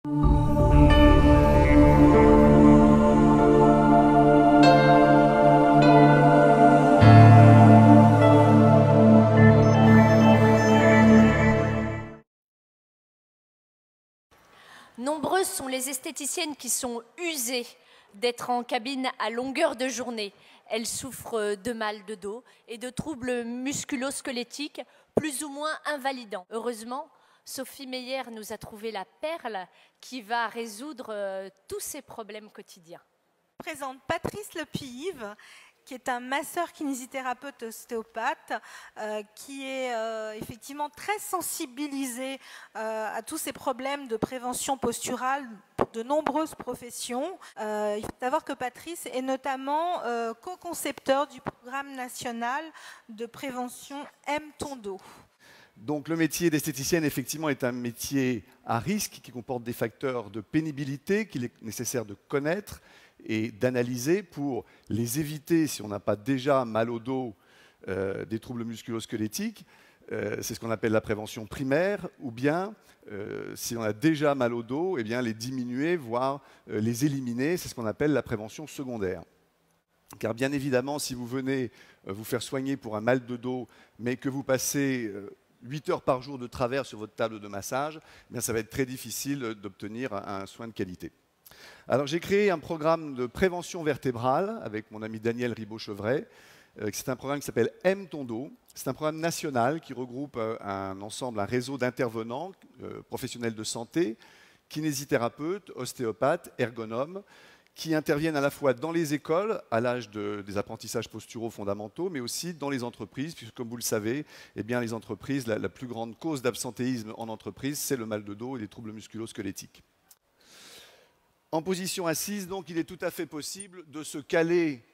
Nombreuses sont les esthéticiennes qui sont usées d'être en cabine à longueur de journée. Elles souffrent de mal de dos et de troubles musculo-squelettiques plus ou moins invalidants. Heureusement, Sophie Meyer nous a trouvé la perle qui va résoudre tous ces problèmes quotidiens. Je présente Patrice Lepive, qui est un masseur kinésithérapeute ostéopathe, qui est effectivement très sensibilisé à tous ces problèmes de prévention posturale pour de nombreuses professions. Il faut savoir que Patrice est notamment co-concepteur du programme national de prévention Aime ton dos. Donc le métier d'esthéticienne, effectivement, est un métier à risque qui comporte des facteurs de pénibilité qu'il est nécessaire de connaître et d'analyser pour les éviter si on n'a pas déjà mal au dos des troubles musculo-squelettiques. C'est ce qu'on appelle la prévention primaire, ou bien si on a déjà mal au dos, eh bien, les diminuer, voire les éliminer. C'est ce qu'on appelle la prévention secondaire. Car bien évidemment, si vous venez vous faire soigner pour un mal de dos, mais que vous passez 8 heures par jour de travers sur votre table de massage, eh bien, ça va être très difficile d'obtenir un soin de qualité. Alors j'ai créé un programme de prévention vertébrale avec mon ami Daniel Ribaud-Chevray. C'est un programme qui s'appelle Aime ton dos. C'est un programme national qui regroupe un réseau d'intervenants, professionnels de santé, kinésithérapeutes, ostéopathes, ergonomes, qui interviennent à la fois dans les écoles, à l'âge des apprentissages posturaux fondamentaux, mais aussi dans les entreprises, puisque comme vous le savez, eh bien, les entreprises, la plus grande cause d'absentéisme en entreprise, c'est le mal de dos et les troubles musculo-squelettiques. En position assise, donc, il est tout à fait possible de se caler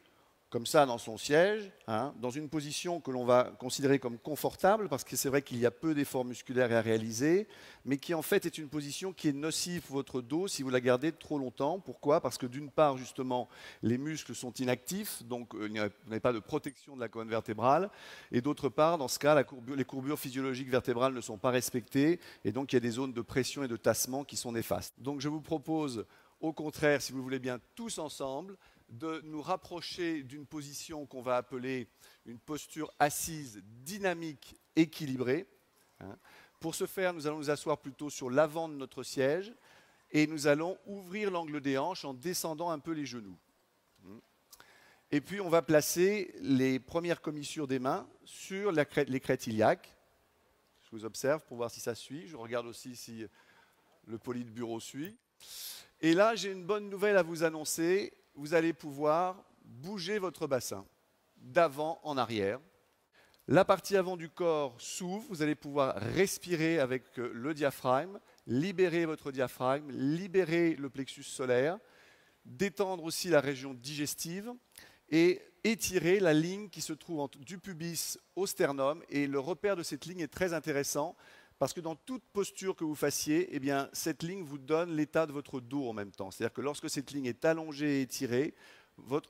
comme ça dans son siège, dans une position que l'on va considérer comme confortable, parce que c'est vrai qu'il y a peu d'efforts musculaires à réaliser, mais qui en fait est une position qui est nocive pour votre dos si vous la gardez trop longtemps. Pourquoi? Parce que d'une part, justement, les muscles sont inactifs, donc vous n'avez pas de protection de la colonne vertébrale, et d'autre part, dans ce cas, les courbures physiologiques vertébrales ne sont pas respectées, et donc il y a des zones de pression et de tassement qui sont néfastes. Donc je vous propose, au contraire, si vous voulez bien, tous ensemble, de nous rapprocher d'une position qu'on va appeler une posture assise, dynamique, équilibrée. Pour ce faire, nous allons nous asseoir plutôt sur l'avant de notre siège et nous allons ouvrir l'angle des hanches en descendant un peu les genoux. Et puis, on va placer les premières commissures des mains sur les crêtes iliaques. Je vous observe pour voir si ça suit. Je regarde aussi si le Politburo suit. Et là, j'ai une bonne nouvelle à vous annoncer. Vous allez pouvoir bouger votre bassin d'avant en arrière. La partie avant du corps s'ouvre, vous allez pouvoir respirer avec le diaphragme, libérer votre diaphragme, libérer le plexus solaire, détendre aussi la région digestive et étirer la ligne qui se trouve du pubis au sternum. Et le repère de cette ligne est très intéressant parce que dans toute posture que vous fassiez, eh bien, cette ligne vous donne l'état de votre dos en même temps. C'est-à-dire que lorsque cette ligne est allongée et étirée,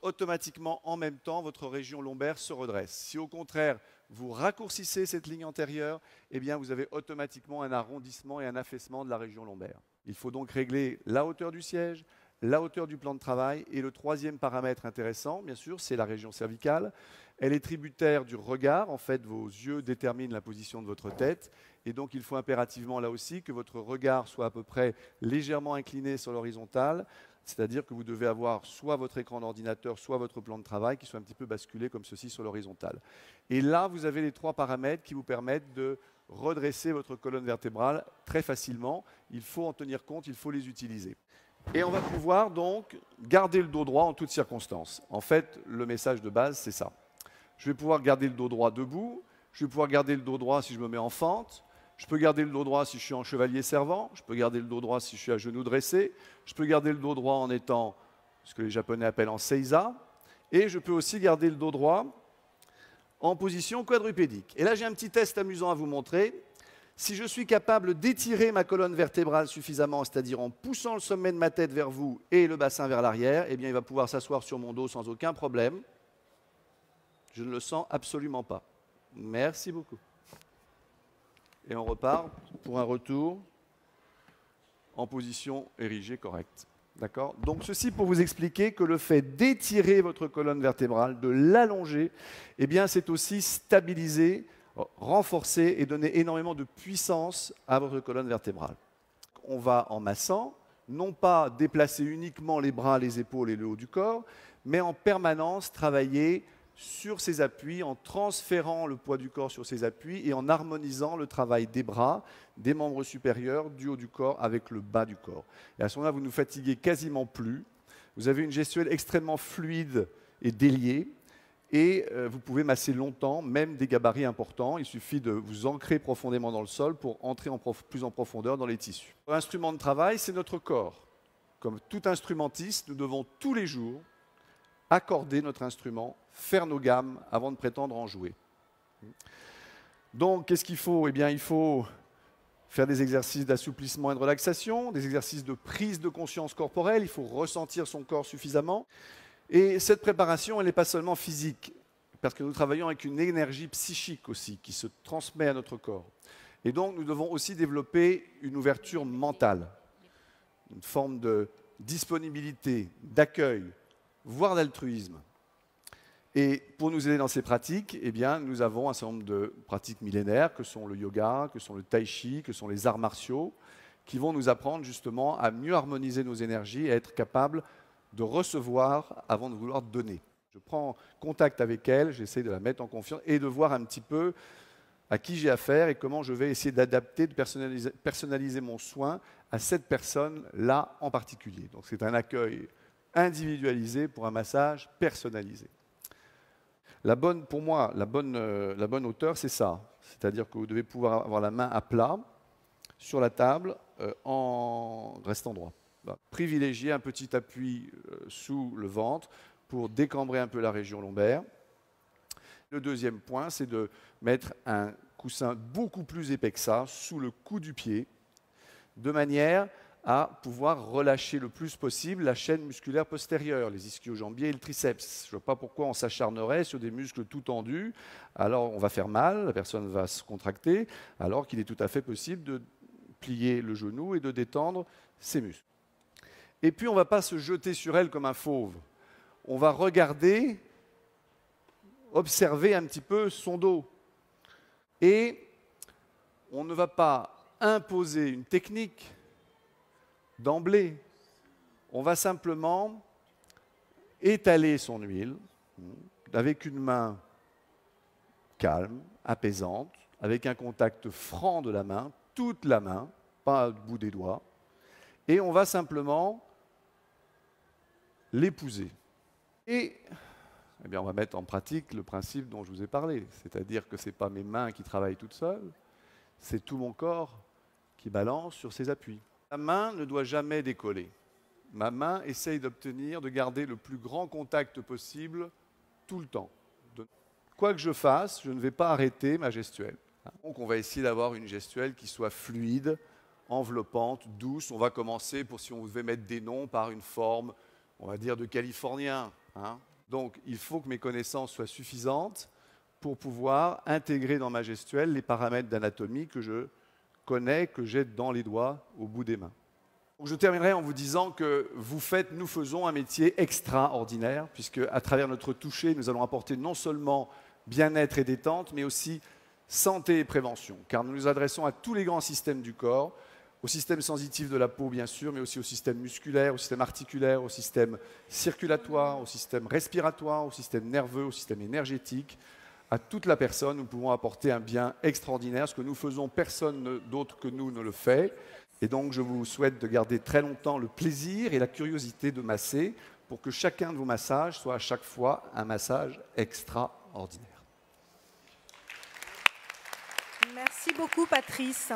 automatiquement, en même temps, votre région lombaire se redresse. Si au contraire, vous raccourcissez cette ligne antérieure, eh bien, vous avez automatiquement un arrondissement et un affaissement de la région lombaire. Il faut donc régler la hauteur du siège, la hauteur du plan de travail. Et le troisième paramètre intéressant, bien sûr, c'est la région cervicale. Elle est tributaire du regard. En fait, vos yeux déterminent la position de votre tête. Et donc, il faut impérativement, là aussi, que votre regard soit à peu près légèrement incliné sur l'horizontale. C'est-à-dire que vous devez avoir soit votre écran d'ordinateur, soit votre plan de travail qui soit un petit peu basculé comme ceci sur l'horizontale. Et là, vous avez les trois paramètres qui vous permettent de redresser votre colonne vertébrale très facilement. Il faut en tenir compte, il faut les utiliser. Et on va pouvoir donc garder le dos droit en toutes circonstances. En fait, le message de base, c'est ça. Je vais pouvoir garder le dos droit debout, je vais pouvoir garder le dos droit si je me mets en fente, je peux garder le dos droit si je suis en chevalier servant, je peux garder le dos droit si je suis à genoux dressé, je peux garder le dos droit en étant ce que les Japonais appellent en seiza, et je peux aussi garder le dos droit en position quadrupédique. Et là, j'ai un petit test amusant à vous montrer. Si je suis capable d'étirer ma colonne vertébrale suffisamment, c'est-à-dire en poussant le sommet de ma tête vers vous et le bassin vers l'arrière, eh bien, il va pouvoir s'asseoir sur mon dos sans aucun problème. Je ne le sens absolument pas. Merci beaucoup. Et on repart pour un retour en position érigée correcte. D'accord? Donc ceci pour vous expliquer que le fait d'étirer votre colonne vertébrale, de l'allonger, eh bien c'est aussi stabiliser, renforcer et donner énormément de puissance à votre colonne vertébrale. On va en massant, non pas déplacer uniquement les bras, les épaules et le haut du corps, mais en permanence travailler sur ces appuis, en transférant le poids du corps sur ces appuis et en harmonisant le travail des bras, des membres supérieurs, du haut du corps avec le bas du corps. Et à ce moment-là, vous ne vous fatiguez quasiment plus. Vous avez une gestuelle extrêmement fluide et déliée. Et vous pouvez masser longtemps, même des gabarits importants. Il suffit de vous ancrer profondément dans le sol pour entrer plus en profondeur dans les tissus. L'instrument de travail, c'est notre corps. Comme tout instrumentiste, nous devons tous les jours accorder notre instrument, faire nos gammes avant de prétendre en jouer. Donc, qu'est-ce qu'il faut? Eh bien, il faut faire des exercices d'assouplissement et de relaxation, des exercices de prise de conscience corporelle. Il faut ressentir son corps suffisamment. Et cette préparation, elle n'est pas seulement physique, parce que nous travaillons avec une énergie psychique aussi, qui se transmet à notre corps. Et donc, nous devons aussi développer une ouverture mentale, une forme de disponibilité, d'accueil, voire d'altruisme. Et pour nous aider dans ces pratiques, eh bien, nous avons un certain nombre de pratiques millénaires, que sont le yoga, que sont le tai chi, que sont les arts martiaux, qui vont nous apprendre justement à mieux harmoniser nos énergies et à être capables de recevoir avant de vouloir donner. Je prends contact avec elle, j'essaie de la mettre en confiance et de voir un petit peu à qui j'ai affaire et comment je vais essayer d'adapter, de personnaliser mon soin à cette personne-là en particulier. Donc c'est un accueil individualisé pour un massage personnalisé. Pour moi, la bonne hauteur, c'est ça. C'est-à-dire que vous devez pouvoir avoir la main à plat sur la table en restant droit. Privilégier un petit appui sous le ventre pour décambrer un peu la région lombaire. Le deuxième point, c'est de mettre un coussin beaucoup plus épais que ça sous le cou du pied, de manière à pouvoir relâcher le plus possible la chaîne musculaire postérieure, les ischio-jambiers et le triceps. Je ne vois pas pourquoi on s'acharnerait sur des muscles tout tendus, alors on va faire mal, la personne va se contracter, alors qu'il est tout à fait possible de plier le genou et de détendre ses muscles. Et puis on ne va pas se jeter sur elle comme un fauve. On va regarder, observer un petit peu son dos. Et on ne va pas imposer une technique d'emblée. On va simplement étaler son huile avec une main calme, apaisante, avec un contact franc de la main, toute la main, pas au bout des doigts. Et on va simplement l'épouser. Et eh bien, on va mettre en pratique le principe dont je vous ai parlé. C'est-à-dire que ce n'est pas mes mains qui travaillent toutes seules, c'est tout mon corps qui balance sur ses appuis. Ma main ne doit jamais décoller. Ma main essaye de garder le plus grand contact possible tout le temps. Quoi que je fasse, je ne vais pas arrêter ma gestuelle. Donc on va essayer d'avoir une gestuelle qui soit fluide, enveloppante, douce. On va commencer, si on devait mettre des noms, par une forme, on va dire, de californien. Donc il faut que mes connaissances soient suffisantes pour pouvoir intégrer dans ma gestuelle les paramètres d'anatomie que je connais, que j'ai dans les doigts, au bout des mains. Donc, je terminerai en vous disant que nous faisons un métier extraordinaire, puisque à travers notre toucher, nous allons apporter non seulement bien-être et détente, mais aussi santé et prévention, car nous nous adressons à tous les grands systèmes du corps, au système sensitif de la peau bien sûr, mais aussi au système musculaire, au système articulaire, au système circulatoire, au système respiratoire, au système nerveux, au système énergétique. À toute la personne, nous pouvons apporter un bien extraordinaire. Ce que nous faisons, personne d'autre que nous ne le fait. Et donc, je vous souhaite de garder très longtemps le plaisir et la curiosité de masser pour que chacun de vos massages soit à chaque fois un massage extraordinaire. Merci beaucoup, Patrice.